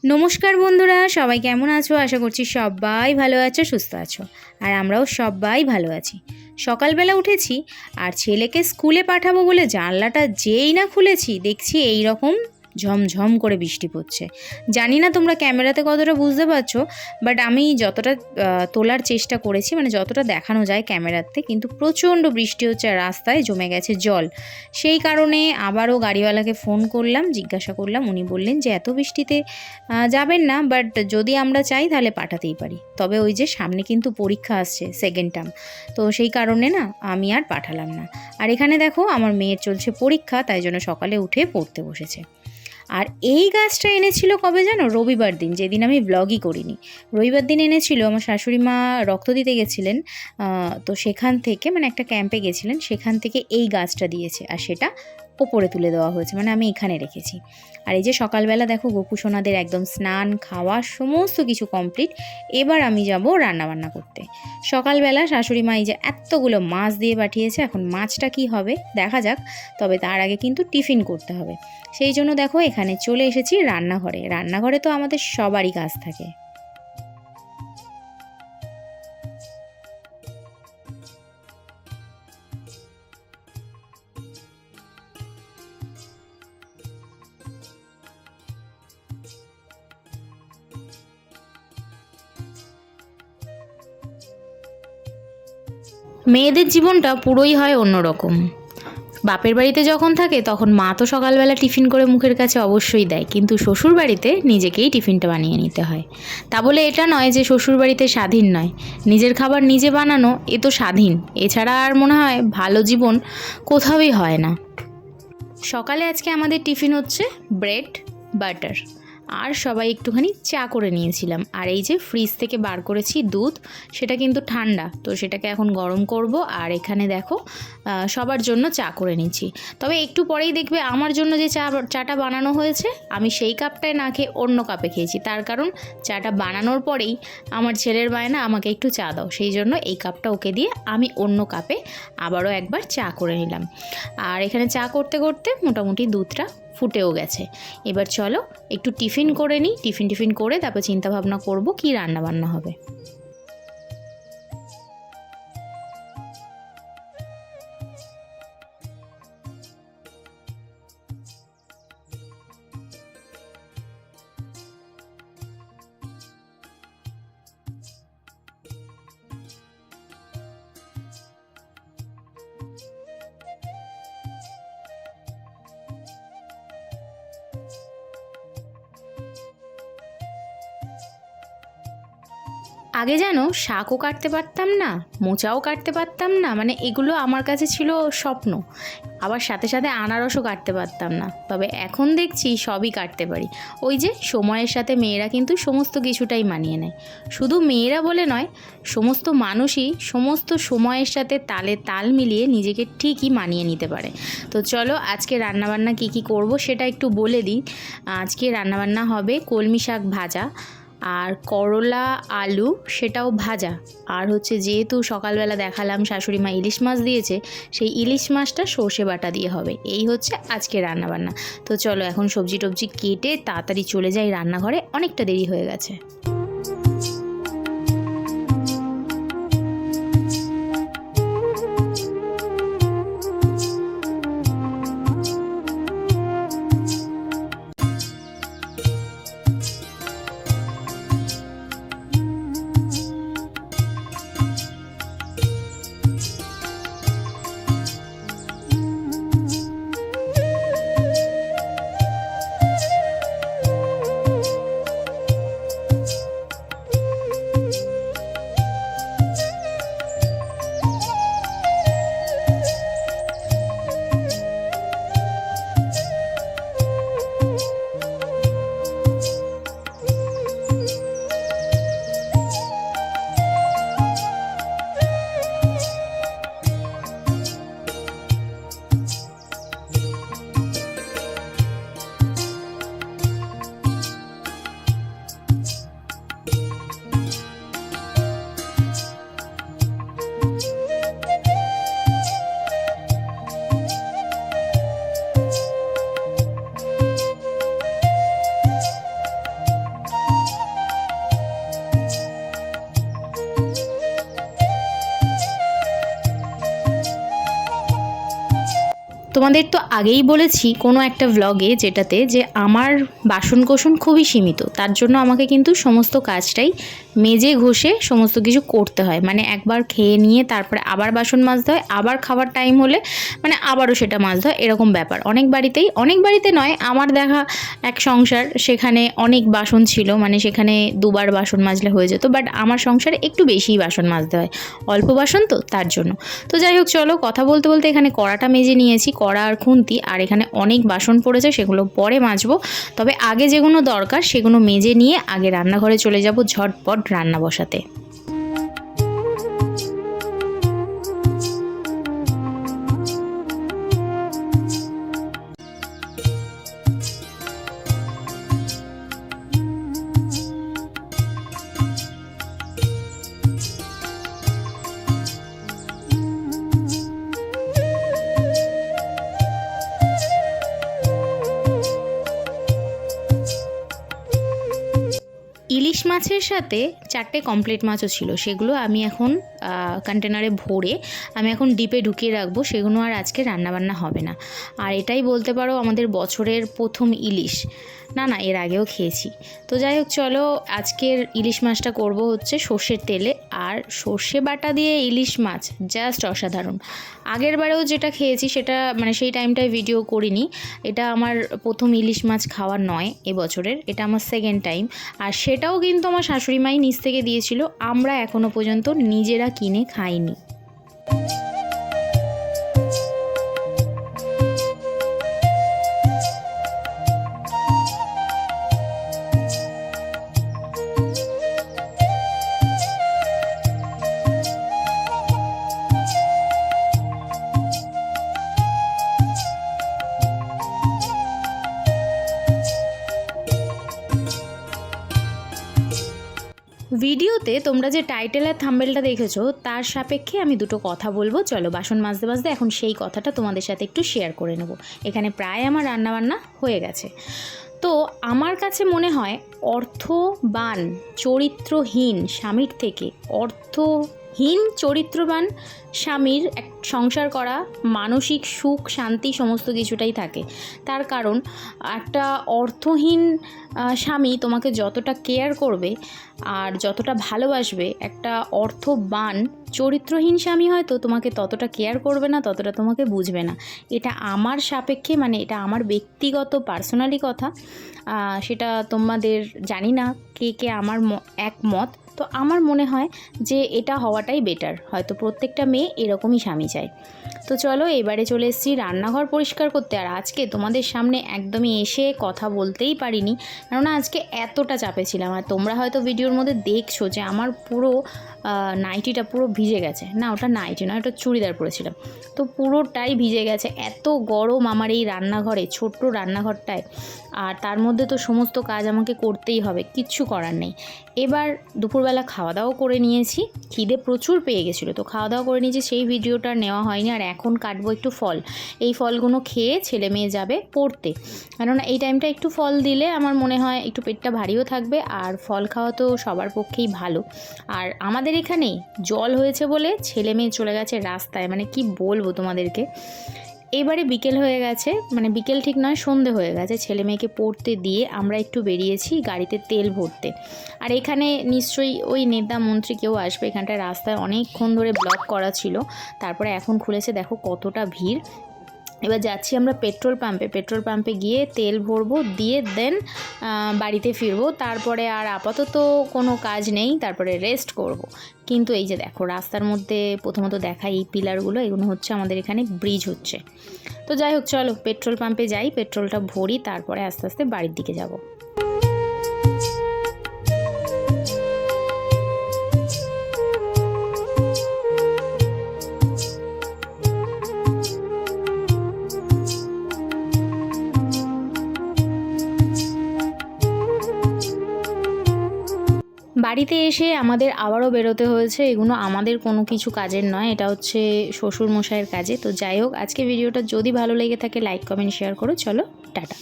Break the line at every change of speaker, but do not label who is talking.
নমস্কার বন্ধুরা, সবাই কেমন আছো? আশা করছি সবাই ভালো আছো, সুস্থ আছো। আর আমরাও সবাই ভালো আছি। সকালবেলা উঠেছি আর ছেলেকে স্কুলে পাঠাবো বলে জানলাটা যেই না খুলেছি দেখছি এই রকম ঝমঝম করে বৃষ্টি পড়ছে। জানি না তোমরা ক্যামেরাতে কতটা বুঝতে পারছো, বাট আমি যতটা তোলার চেষ্টা করেছি, মানে যতটা দেখানো যায় ক্যামেরাতে, কিন্তু প্রচণ্ড বৃষ্টি হচ্ছে আর রাস্তায় জমে গেছে জল। সেই কারণে আবারও গাড়িওয়ালাকে ফোন করলাম, জিজ্ঞাসা করলাম। উনি বললেন যে এত বৃষ্টিতে যাবেন না, বাট যদি আমরা চাই তাহলে পাঠাতেই পারি। তবে ওই যে সামনে কিন্তু পরীক্ষা আসছে, সেকেন্ড টার্ম, তো সেই কারণে না আমি আর পাঠালাম না। আর এখানে দেখো আমার মেয়ের চলছে পরীক্ষা, তাই জন্য সকালে উঠে পড়তে বসেছে। আর এই গাছটা এনেছিল কবে জানো? রবিবার দিন, যেদিন আমি ব্লগই করিনি। রবিবার দিন এনেছিল, আমার শাশুড়ি মা রক্ত দিতে গেছিলেন, তো সেখান থেকে, মানে একটা ক্যাম্পে গেছিলেন, সেখান থেকে এই গাছটা দিয়েছে। আর সেটা ওপরে তুলে দেওয়া হয়েছে, মানে আমি এখানে রেখেছি। আর এই যে সকালবেলা দেখো গোপুসোনাদের একদম স্নান খাওয়া সমস্ত কিছু কমপ্লিট। এবার আমি যাব রান্নাবান্না করতে। সকালবেলা শাশুড়ি মা এই যে এতগুলো মাছ দিয়ে পাঠিয়েছে, এখন মাছটা কি হবে দেখা যাক। তবে তার আগে কিন্তু টিফিন করতে হবে। সেই জন্য দেখো এখানে চলে এসেছি রান্নাঘরে। রান্নাঘরে তো আমাদের সবারই কাজ থাকে। মেয়েদের জীবনটা পুরোই হয় অন্যরকম। বাপের বাড়িতে যখন থাকে তখন মা তো সকালবেলা টিফিন করে মুখের কাছে অবশ্যই দেয়, কিন্তু শ্বশুর বাড়িতে নিজেকেই টিফিনটা বানিয়ে নিতে হয়। তা বলে এটা নয় যে শ্বশুর বাড়িতে স্বাধীন নয়, নিজের খাবার নিজে বানানো এ তো স্বাধীন। এছাড়া আর মনে হয় ভালো জীবন কোথাওই হয় না। সকালে আজকে আমাদের টিফিন হচ্ছে ব্রেড বাটার, আর সবাই একটুখানি চা করে নিয়েছিলাম। আর এই যে ফ্রিজ থেকে বার করেছি দুধ, সেটা কিন্তু ঠান্ডা, তো সেটাকে এখন গরম করব। আর এখানে দেখো সবার জন্য চা করে নিচ্ছি। তবে একটু পরেই দেখবে আমার জন্য যে চাটা বানানো হয়েছে, আমি সেই কাপটায় না খেয়ে অন্য কাপে খেয়েছি। তার কারণ চাটা বানানোর পরেই আমার ছেলের বায়না আমাকে একটু চা দাও, সেই জন্য এই কাপটা ওকে দিয়ে আমি অন্য কাপে আবারও একবার চা করে নিলাম। আর এখানে চা করতে করতে মোটামুটি দুধটা ফুটেও গেছে। এবার চলো একটু টিফিন করে নিই। টিফিন করে তারপর চিন্তা ভাবনা করব কি রান্না বান্না হবে। আগে যেন শাকও কাটতে পারতাম না, মোচাও কাটতে পারতাম না, মানে এগুলো আমার কাছে ছিল স্বপ্ন। আবার সাথে সাথে আনারসও কাটতে পারতাম না। তবে এখন দেখছি সবই কাটতে পারি। ওই যে সময়ের সাথে মেয়েরা কিন্তু সমস্ত কিছুটাই মানিয়ে নেয়। শুধু মেয়েরা বলে নয়, সমস্ত মানুষই সমস্ত সময়ের সাথে তালে তাল মিলিয়ে নিজেকে ঠিকই মানিয়ে নিতে পারে। তো চলো আজকে রান্নাবান্না কী কী করব সেটা একটু বলে দিই। আজকে রান্নাবান্না হবে কলমি শাক ভাজা, আর করলা আলু সেটাও ভাজা, আর হচ্ছে যেহেতু সকালবেলা দেখালাম শাশুড়ি মা ইলিশ মাছ দিয়েছে, সেই ইলিশ মাছটা সর্ষে বাটা দিয়ে হবে। এই হচ্ছে আজকে রান্নাবান্না। তো চলো এখন সবজি টবজি কেটে তাড়াতাড়ি চলে যাই রান্নাঘরে, অনেকটা দেরি হয়ে গেছে। তোমাদের তো আগেই বলেছি কোনো একটা ভ্লগে যেটাতে যে আমার বাসনকোসন খুবই সীমিত, তার জন্য আমাকে কিন্তু সমস্ত কাজটাই মেজে ঘষে সমস্ত কিছু করতে হয়। মানে একবার খেয়ে নিয়ে তারপরে আবার বাসন মাজতে হয়, আবার খাবার টাইম হলে মানে আবারও সেটা মাজতে হয়, এরকম ব্যাপার। অনেক বাড়িতে নয়, আমার দেখা এক সংসার, সেখানে অনেক বাসন ছিল, মানে সেখানে দুবার বাসন মাজলে হয়ে যেত, বাট আমার সংসারে একটু বেশিই বাসন মাজতে হয়, অল্প বাসন তো তার জন্য। তো যাই হোক, চলো কথা বলতে বলতে এখানে কড়াটা মেজে নিয়েছি, কড়া আর খুন্তি, আর এখানে অনেক বাসন পড়েছে, সেগুলো পরে মাজবো। তবে আগে যেগুলো দরকার সেগুলো মেজে নিয়ে আগে রান্নাঘরে চলে যাব ঝটপট রান্না বসাতে। ইলিশ মাছের সাথে 4টে কমপ্লিট মাছও ছিল, সেগুলো আমি এখন কন্টেনারে ভরে আমি এখন ডিপে ঢুকিয়ে রাখবো, সেগুলো আর আজকে রান্নাবান্না হবে না। আর এটাই বলতে পারো আমাদের বছরের প্রথম ইলিশ, না এর আগেও খেয়েছি। তো যাই হোক, চলো আজকের ইলিশ মাছটা করব হচ্ছে সর্ষের তেলে, আর সর্ষে বাটা দিয়ে ইলিশ মাছ জাস্ট অসাধারণ। আগের বারেও যেটা খেয়েছি সেটা মানে সেই টাইমটায় ভিডিও করিনি, এটা আমার প্রথম ইলিশ মাছ খাওয়া নয় এবছরের, এটা আমার সেকেন্ড টাইম। আর সেটাও কিন্তু আমার শাশুড়ি মাই নিচ থেকে দিয়েছিল, আমরা এখনও পর্যন্ত নিজেরা কিনে খাইনি। ভিডিওতে তোমরা যে টাইটেল আর থাম্বনেলটা দেখেছো তার সাপেক্ষে আমি দুটো কথা বলবো। চলো বাসন মাজতে মাজতে এখন সেই কথাটা তোমাদের সাথে একটু শেয়ার করে নেব। এখানে প্রায় আমার রান্নাবান্না হয়ে গেছে। তো আমার কাছে মনে হয় অর্থবান চরিত্রহীন স্বামীর থেকে অর্থহীন চরিত্রবান স্বামীর এক সংসার করা মানসিক সুখ শান্তি সমস্ত কিছুটাই থাকে। তার কারণ একটা অর্থহীন স্বামী তোমাকে যতটা কেয়ার করবে আর যতটা ভালোবাসবে, একটা অর্থবান চরিত্রহীন স্বামী হয়তো তোমাকে ততটা কেয়ার করবে না, ততটা তোমাকে বুঝবে না। এটা আমার সাপেক্ষে, মানে এটা আমার ব্যক্তিগত পার্সোনালি কথা, সেটা তোমাদের জানি না কে আমার একমত। তো আমার মনে হয় যে এটা হওয়াটাই বেটার, হয়তো প্রত্যেকটা মেয়ে এরকমই স্বামী চায়। তো চলো এবারে চলে এসেছি রান্নাঘর পরিষ্কার করতে। আর আজকে তোমাদের সামনে একদমই এসে কথা বলতেই পারিনি, কেননা আজকে এতটা চাপে ছিলাম। আর তোমরা হয়তো ভিডিওর মধ্যে দেখছো যে আমার পুরো নাইটিটা পুরো ভিজে গেছে, না ওটা নাইটি নয়, ওটা চুড়িদার পরেছিলাম, তো পুরোটাই ভিজে গেছে। এত গরম আমার এই রান্নাঘরে, ছোট্ট রান্নাঘরটায়, আর তার মধ্যে তো সমস্ত কাজ আমাকে করতেই হবে, কিচ্ছু করার নেই। এবার দুপুরবেলা খাওয়া দাওয়া করে নিয়েছি, খিদে প্রচুর পেয়ে গেছিলো, তো খাওয়া দাওয়া করে নিয়েছি, সেই ভিডিওটা নেওয়া হয়নি। আর এখন কাটবো একটু ফল, এই ফলগুলো খেয়ে ছেলে মেয়ে যাবে পড়তে, কেননা এই টাইমটা একটু ফল দিলে আমার মনে হয় একটু পেটটা ভারীও থাকবে, আর ফল খাওয়া তো সবার পক্ষেই ভালো। আর আমাদের এখানে জল হয়েছে বলে ছেলে মেয়ে চলে গেছে রাস্তায়, মানে কি বলবো তোমাদেরকে। এবারে বিকেল হয়ে গেছে, মানে বিকেল ঠিক নয়, সন্ধে হয়ে গেছে, ছেলে মেয়েকে পড়তে দিয়ে আমরা একটু বেরিয়েছি গাড়িতে তেল ভরতে। আর এখানে নিশ্চয়ই ওই নেতা মন্ত্রী কেউ আসবে, এখানটায় রাস্তায় অনেকক্ষণ ধরে ব্লক করা ছিল, তারপরে এখন খুলেছে, দেখো কতটা ভিড়। এবার যাচ্ছি আমরা পেট্রোল পাম্পে গিয়ে তেল ভরবো, দিয়ে দেন বাড়িতে ফিরবো। তারপরে আর আপাতত কোনো কাজ নেই, তারপরে রেস্ট করব। কিন্তু এই যে দেখো রাস্তার মধ্যে প্রথমত দেখা এই পিলারগুলো, এগুলো হচ্ছে আমাদের এখানে ব্রিজ হচ্ছে। তো যাই হোক, চলো পেট্রোল পাম্পে যাই, পেট্রোলটা ভরি, তারপরে আস্তে আস্তে বাড়ির দিকে যাব। বাড়িতে এসে আমাদের আবারও বেরোতে হয়েছে, এগুলো আমাদের কোনো কিছু কাজের নয়, এটা হচ্ছে শ্বশুর মশাইয়ের কাজে। তো যাই হোক, আজকে ভিডিওটা যদি ভালো লেগে থাকে লাইক কমেন্ট শেয়ার করো। চলো টাটা।